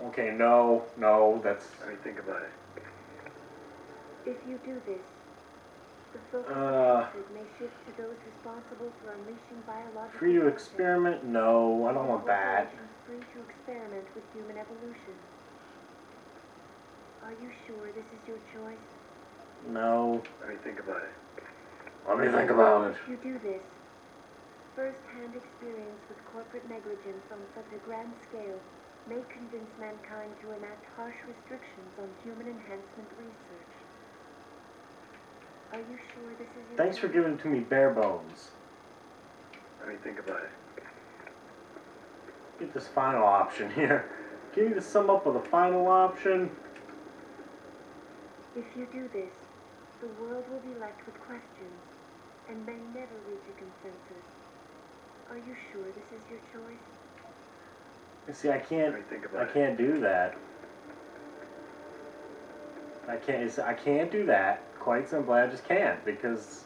Okay, no, that's... I mean, think about it. If you do this, the focus may shift to those responsible for unleashing biological free to process. experiment? No, I don't want that. Free to experiment with human evolution. Are you sure this is your choice? No. I mean, think about it. Let me think about it. If you do this, first-hand experience with corporate negligence on such a grand scale may convince mankind to enact harsh restrictions on human enhancement research. Are you sure this is your Thanks for giving it to me bare bones. I mean, think about it. Get this final option here. Can you just sum up with a final option? If you do this, the world will be left with questions and may never reach a consensus. Are you sure this is your choice? You see, I can't do that. I can't do that. Quite simply, I just can't, because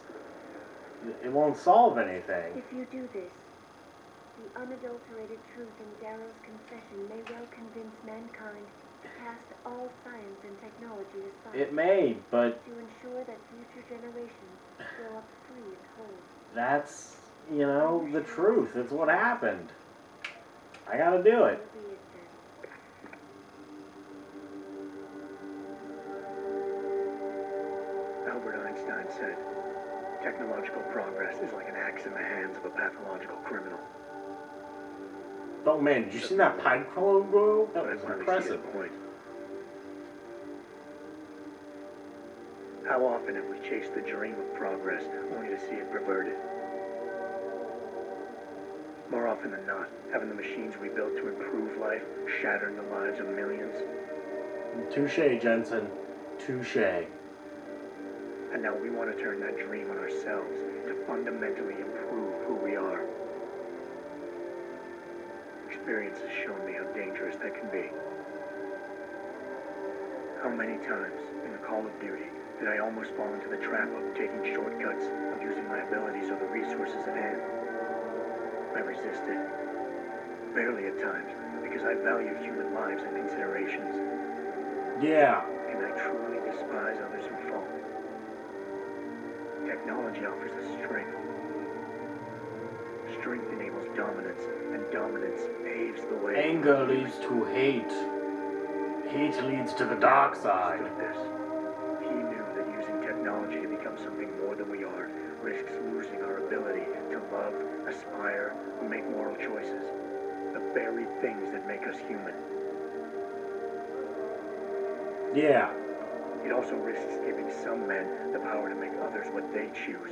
it won't solve anything. If you do this, the unadulterated truth in Darrow's confession may well convince mankind to cast all science and technology aside. It may, but... to ensure that future generations grow up free and whole. That's, you know, the truth. It's what happened. I gotta do it. Albert Einstein said, technological progress is like an axe in the hands of a pathological criminal. Oh man, did you see that pipe clone, bro? That was impressive. How often have we chased the dream of progress only to see it perverted? More often than not, haven't the machines we built to improve life shattered the lives of millions? Touché, Jensen. Touché. And now we want to turn that dream on ourselves to fundamentally improve who we are. Experience has shown me how dangerous that can be. How many times in the Call of Duty did I almost fall into the trap of taking shortcuts, of using my abilities or the resources at hand? I resisted. Barely at times, because I valued human lives and considerations. Yeah. And I truly despise others who fall. Technology offers us strength. Strength enables dominance, and dominance paves the way. Anger leads to hate. Hate leads to the dark side. He knew that using technology to become something more than we are risks losing our ability to love, aspire, and make moral choices. The very things that make us human. Yeah. It also risks giving some men the power to make others what they choose,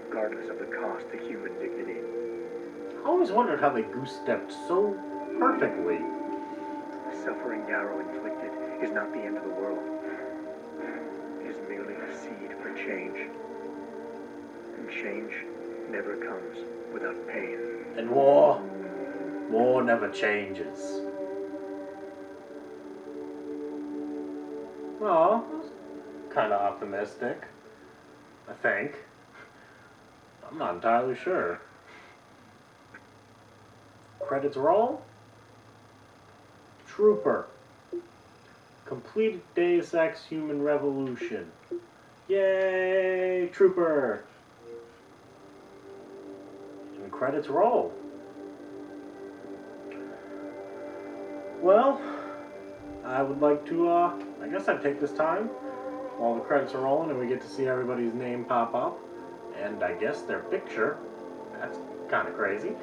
regardless of the cost to human dignity. I always wondered how they goose-stepped so perfectly. The suffering Darrow inflicted is not the end of the world. It is merely a seed for change. And change never comes without pain. And war never changes. Well, kind of optimistic, I think. I'm not entirely sure. Credits roll. Trooper. Completed Deus Ex Human Revolution. Yay, Trooper. And credits roll. Well, I would like to, I guess I'd take this time while the credits are rolling and we get to see everybody's name pop up. And I guess their picture. That's kind of crazy.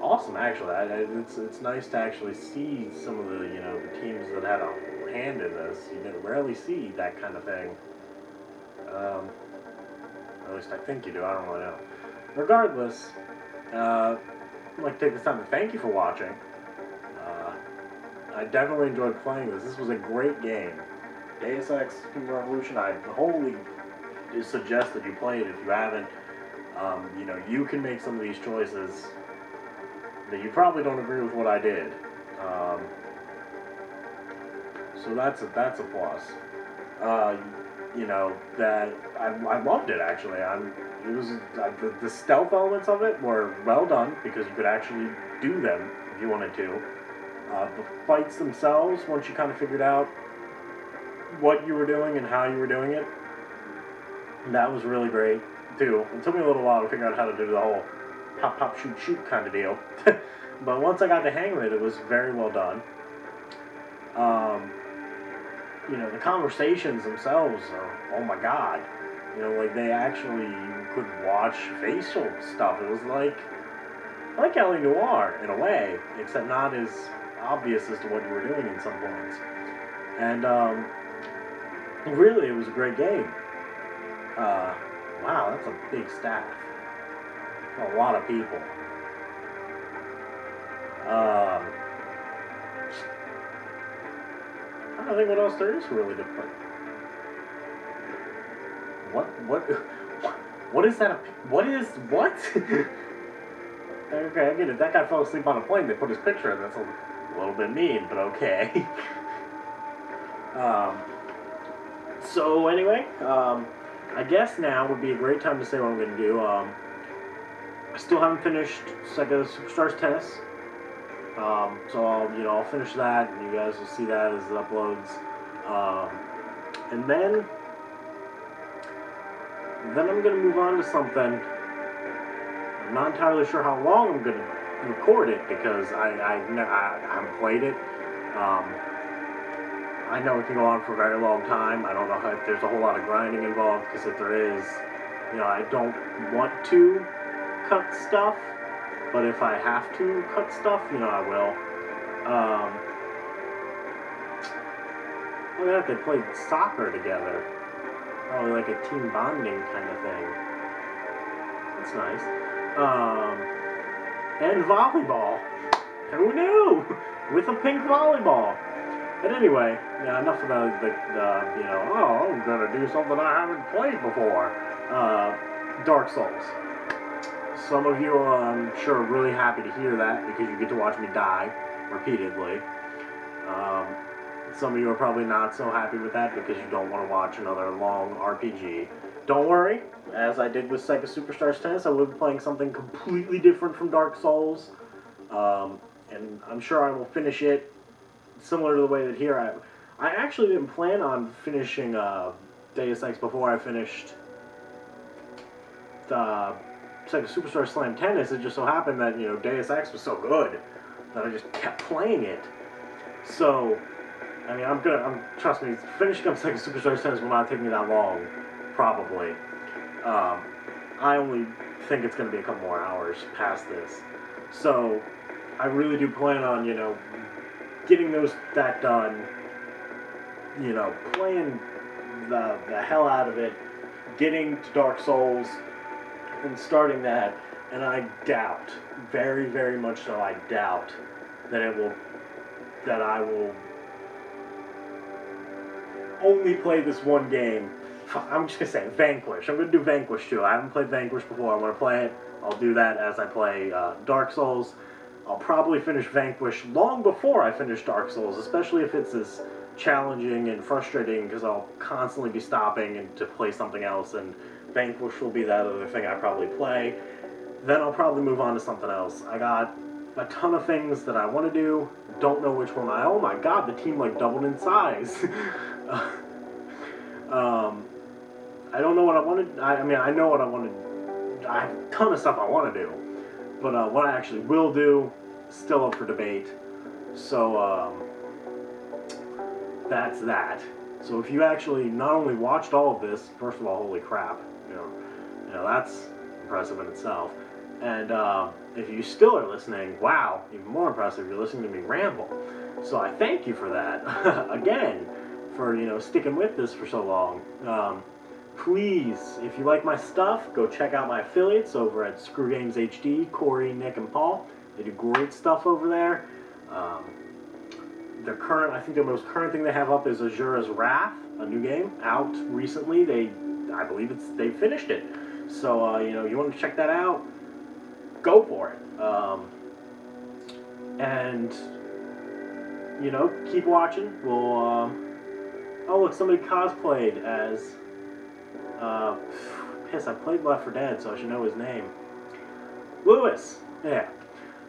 Awesome, actually. It's nice to actually see some of the, the teams that had a hand in this. You rarely see that kind of thing. At least I think you do. I don't really know. Regardless, I'd like to take this time to thank you for watching. I definitely enjoyed playing this. This was a great game. Deus Ex Human Revolution, I wholly suggest that you play it if you haven't. You can make some of these choices that you probably don't agree with what I did. So that's a plus. That I loved it actually. The stealth elements of it were well done because you could actually do them if you wanted to. The fights themselves, once you kind of figured out what you were doing and how you were doing it, that was really great too. It took me a little while to figure out how to do the whole pop, pop, shoot, shoot kind of deal. But once I got the hang of it, it was very well done. You know, the conversations themselves are, oh my god. You know, like, they actually, you could watch facial stuff. It was like L.A. Noire, in a way, except not as obvious as to what you were doing in some points. And, really, it was a great game. Wow, that's a big staff. A lot of people. I don't think what else there is really to play. What is that? What? Okay, I get it. That guy fell asleep on a plane. They put his picture in. That's a little bit mean, but okay. So anyway, I guess now would be a great time to say what I'm going to do. I still haven't finished Sega Superstars Tennis. So I'll finish that, and you guys will see that as it uploads. And then I'm going to move on to something. I'm not entirely sure how long I'm going to record it, because I haven't played it. I know it can go on for a very long time. I don't know if there's a whole lot of grinding involved, because if there is, I don't want to cut stuff, but if I have to cut stuff, I will. Look at that, they played soccer together. Probably like a team bonding kind of thing. That's nice. And volleyball. Who knew? With a pink volleyball. But anyway, enough of I'm gonna do something I haven't played before. Dark Souls. Some of you, I'm sure, are really happy to hear that, because you get to watch me die repeatedly. Some of you are probably not so happy with that, because you don't want to watch another long RPG. Don't worry, as I did with Sega Superstars Tennis, I will be playing something completely different from Dark Souls. And I'm sure I will finish it similar to the way that here I actually didn't plan on finishing Deus Ex before I finished the Sega Superstar Slam Tennis. It just so happened that, Deus Ex was so good that I just kept playing it. So, I mean, trust me, finishing up Sega Superstar Tennis will not take me that long, probably. I only think it's going to be a couple more hours past this. So, I really do plan on, getting that done, playing the hell out of it, getting to Dark Souls, and starting that, and I doubt, very, very much so, I doubt that I will only play this one game. I'm just going to say Vanquish. I'm going to do Vanquish too. I haven't played Vanquish before. I want to play it. I'll do that as I play Dark Souls. I'll probably finish Vanquish long before I finish Dark Souls, especially if it's as challenging and frustrating, because I'll constantly be stopping and to play something else, and Vanquish will be that other thing I probably play. Then I'll probably move on to something else. I got a ton of things that I want to do. Don't know which one. Oh my god, the team doubled in size. I don't know what I want to. I mean, I know what I want to. I have a ton of stuff I want to do, but what I actually will do, still up for debate. So that's that. So if you actually not only watched all of this, first of all, holy crap, that's impressive in itself. And if you still are listening, wow, even more impressive, you're listening to me ramble. So I thank you for that, again, for, sticking with this for so long. Please, if you like my stuff, go check out my affiliates over at Screw Games HD, Corey, Nick, and Paul. They do great stuff over there. I think the most current thing they have up is Azura's Wrath, a new game out recently. I believe they finished it. So, you want to check that out, go for it. And, keep watching. We'll, oh, look, somebody cosplayed as, piss, I played Left 4 Dead, so I should know his name. Lewis! Yeah.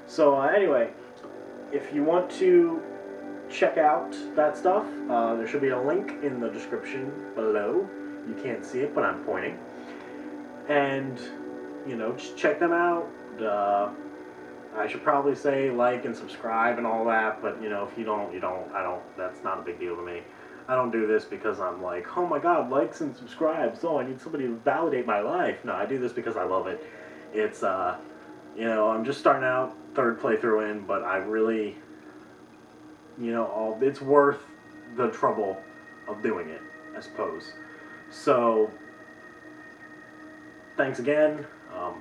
So, anyway, if you want to check out that stuff, there should be a link in the description below. You can't see it, but I'm pointing. And, you know, just check them out. I should probably say like and subscribe and all that, but, you know, if you don't, that's not a big deal to me. I don't do this because I'm like, oh my god, likes and subscribes, so I need somebody to validate my life. No, I do this because I love it. It's, you know, I'm just starting out, third playthrough in, but I really, you know, it's worth the trouble of doing it, I suppose. So, thanks again.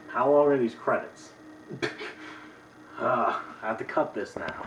How long are these credits? I have to cut this now.